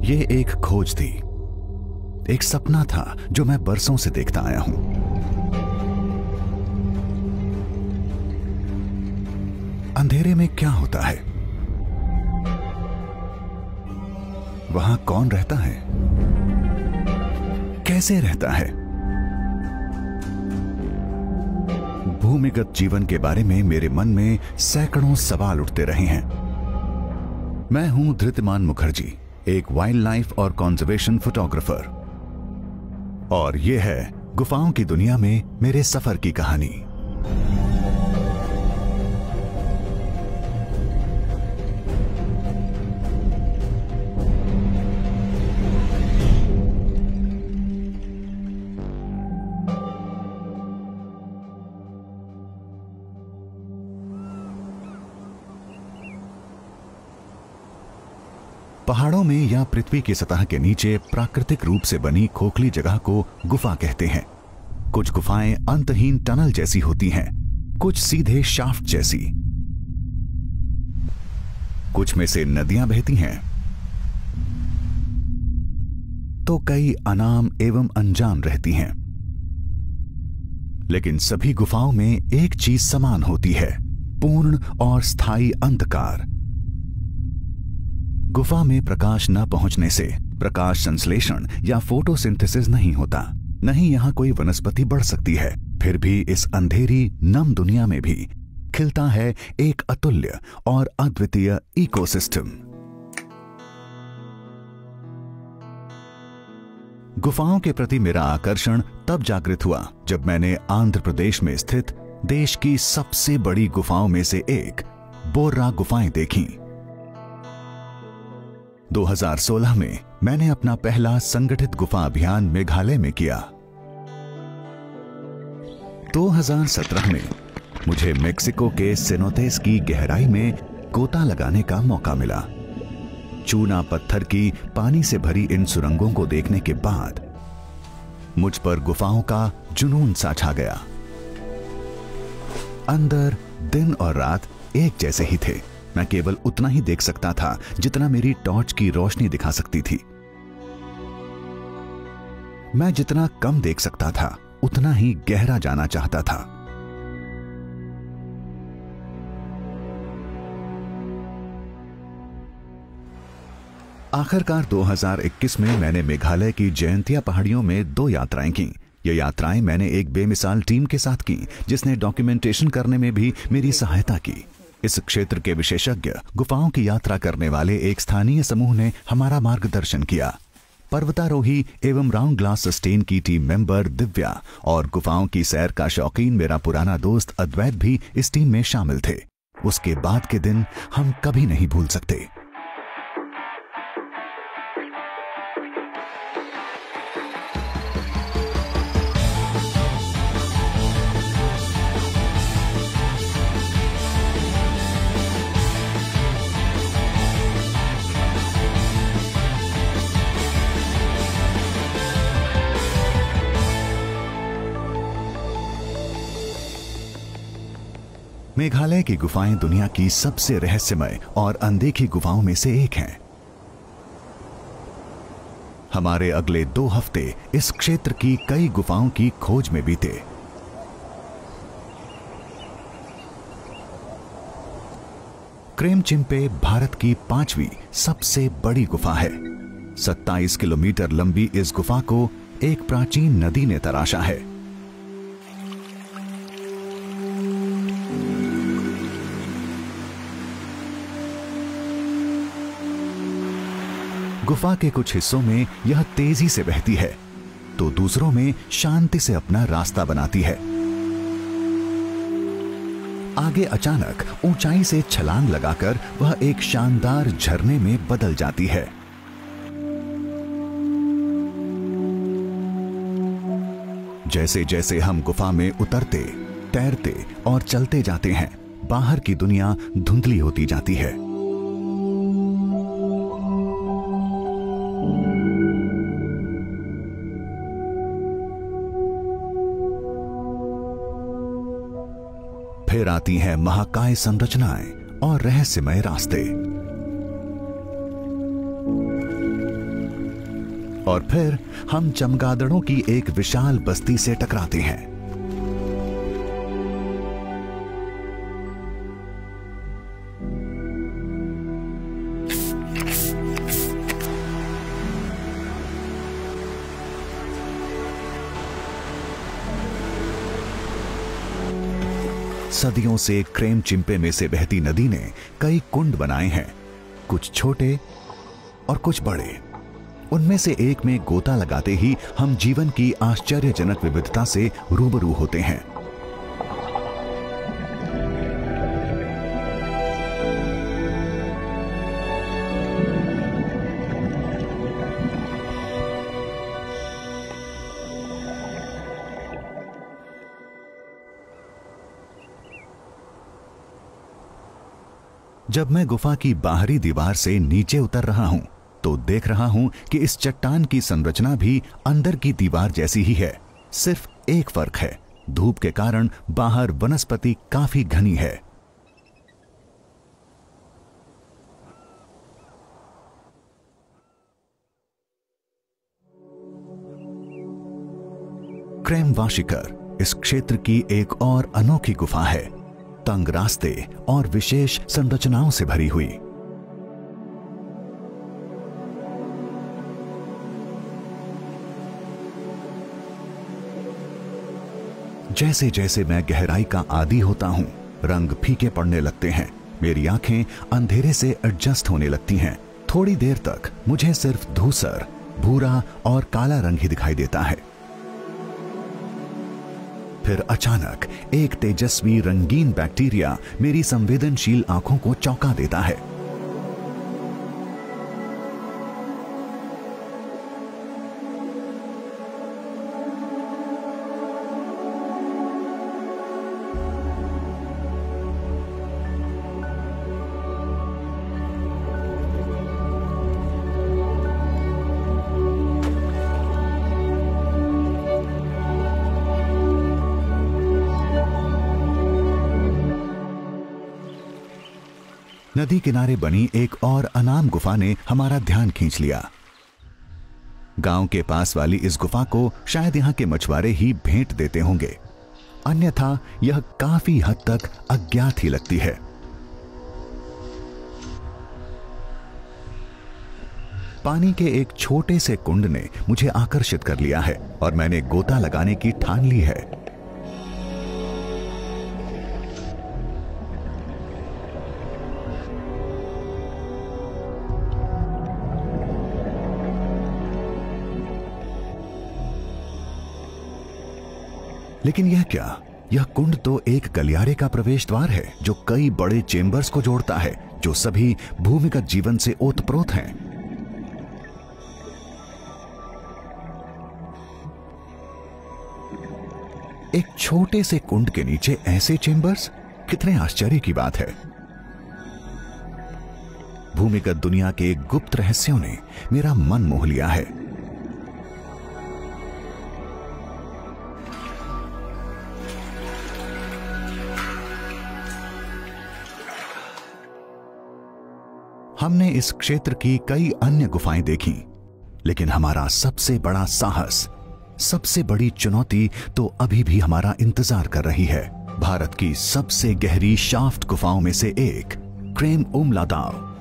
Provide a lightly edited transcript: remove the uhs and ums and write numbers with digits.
ये एक खोज थी, एक सपना था जो मैं बरसों से देखता आया हूं। अंधेरे में क्या होता है, वहां कौन रहता है, कैसे रहता है। भूमिगत जीवन के बारे में मेरे मन में सैकड़ों सवाल उठते रहे हैं। मैं हूं धृतिमान मुखर्जी, एक वाइल्ड लाइफ और कंजर्वेशन फोटोग्राफर, और यह है गुफाओं की दुनिया में मेरे सफर की कहानी। पहाड़ों में या पृथ्वी की सतह के नीचे प्राकृतिक रूप से बनी खोखली जगह को गुफा कहते हैं। कुछ गुफाएं अंतहीन टनल जैसी होती हैं, कुछ सीधे शाफ्ट जैसी, कुछ में से नदियां बहती हैं, तो कई अनाम एवं अनजान रहती हैं। लेकिन सभी गुफाओं में एक चीज समान होती है, पूर्ण और स्थायी अंधकार। गुफा में प्रकाश न पहुंचने से प्रकाश संश्लेषण या फोटोसिंथेसिस नहीं होता, नहीं यहां कोई वनस्पति बढ़ सकती है। फिर भी इस अंधेरी नम दुनिया में भी खिलता है एक अतुल्य और अद्वितीय इकोसिस्टम। गुफाओं के प्रति मेरा आकर्षण तब जागृत हुआ जब मैंने आंध्र प्रदेश में स्थित देश की सबसे बड़ी गुफाओं में से एक बोर्रा गुफाएं देखीं। 2016 में मैंने अपना पहला संगठित गुफा अभियान मेघालय में किया। 2017 में मुझे मेक्सिको के सेनोतेस की गहराई में गोता लगाने का मौका मिला। चूना पत्थर की पानी से भरी इन सुरंगों को देखने के बाद मुझ पर गुफाओं का जुनून सा छा गया। अंदर दिन और रात एक जैसे ही थे। मैं केवल उतना ही देख सकता था जितना मेरी टॉर्च की रोशनी दिखा सकती थी। मैं जितना कम देख सकता था उतना ही गहरा जाना चाहता था। आखिरकार 2021 में मैंने मेघालय की जयंतिया पहाड़ियों में 2 यात्राएं की। ये यात्राएं मैंने एक बेमिसाल टीम के साथ की जिसने डॉक्यूमेंटेशन करने में भी मेरी सहायता की। इस क्षेत्र के विशेषज्ञ गुफाओं की यात्रा करने वाले एक स्थानीय समूह ने हमारा मार्गदर्शन किया। पर्वतारोही एवं राउंड ग्लास सस्टेन की टीम मेंबर दिव्या और गुफाओं की सैर का शौकीन मेरा पुराना दोस्त अद्वैत भी इस टीम में शामिल थे। उसके बाद के दिन हम कभी नहीं भूल सकते। मेघालय की गुफाएं दुनिया की सबसे रहस्यमय और अनदेखी गुफाओं में से एक हैं। हमारे अगले 2 हफ्ते इस क्षेत्र की कई गुफाओं की खोज में बीते। क्रेमचिम्पे भारत की 5वीं सबसे बड़ी गुफा है। 27 किलोमीटर लंबी इस गुफा को एक प्राचीन नदी ने तराशा है। गुफा के कुछ हिस्सों में यह तेजी से बहती है तो दूसरों में शांति से अपना रास्ता बनाती है। आगे अचानक ऊंचाई से छलांग लगाकर वह एक शानदार झरने में बदल जाती है। जैसे जैसे हम गुफा में उतरते, तैरते और चलते जाते हैं, बाहर की दुनिया धुंधली होती जाती है। फिर आती हैं महाकाय संरचनाएं और रहस्यमय रास्ते। और फिर हम चमगादड़ों की एक विशाल बस्ती से टकराते हैं। सदियों से क्रेम चिंपे में से बहती नदी ने कई कुंड बनाए हैं, कुछ छोटे और कुछ बड़े। उनमें से एक में गोता लगाते ही हम जीवन की आश्चर्यजनक विविधता से रूबरू होते हैं। जब मैं गुफा की बाहरी दीवार से नीचे उतर रहा हूं तो देख रहा हूं कि इस चट्टान की संरचना भी अंदर की दीवार जैसी ही है। सिर्फ एक फर्क है, धूप के कारण बाहर वनस्पति काफी घनी है। क्रेम वाशिकर इस क्षेत्र की एक और अनोखी गुफा है, तंग रास्ते और विशेष संरचनाओं से भरी हुई। जैसे जैसे मैं गहराई का आदी होता हूं, रंग फीके पड़ने लगते हैं। मेरी आंखें अंधेरे से एडजस्ट होने लगती हैं। थोड़ी देर तक मुझे सिर्फ धूसर, भूरा और काला रंग ही दिखाई देता है। फिर अचानक एक तेजस्वी रंगीन बैक्टीरिया मेरी संवेदनशील आंखों को चौंका देता है। नदी किनारे बनी एक और अनाम गुफा ने हमारा ध्यान खींच लिया। गांव के पास वाली इस गुफा को शायद यहां के मछुआरे ही भेंट देते होंगे, अन्यथा यह काफी हद तक अज्ञात ही लगती है। पानी के एक छोटे से कुंड ने मुझे आकर्षित कर लिया है और मैंने गोता लगाने की ठान ली है। लेकिन यह क्या? यह कुंड तो एक गलियारे का प्रवेश द्वार है जो कई बड़े चेंबर्स को जोड़ता है, जो सभी भूमिगत जीवन से ओतप्रोत हैं। एक छोटे से कुंड के नीचे ऐसे चेंबर्स, कितने आश्चर्य की बात है। भूमिगत दुनिया के गुप्त रहस्यों ने मेरा मन मोह लिया है। हमने इस क्षेत्र की कई अन्य गुफाएं देखी, लेकिन हमारा सबसे बड़ा साहस, सबसे बड़ी चुनौती तो अभी भी हमारा इंतजार कर रही है। भारत की सबसे गहरी शाफ्ट गुफाओं में से एक क्रेम उमलादाव।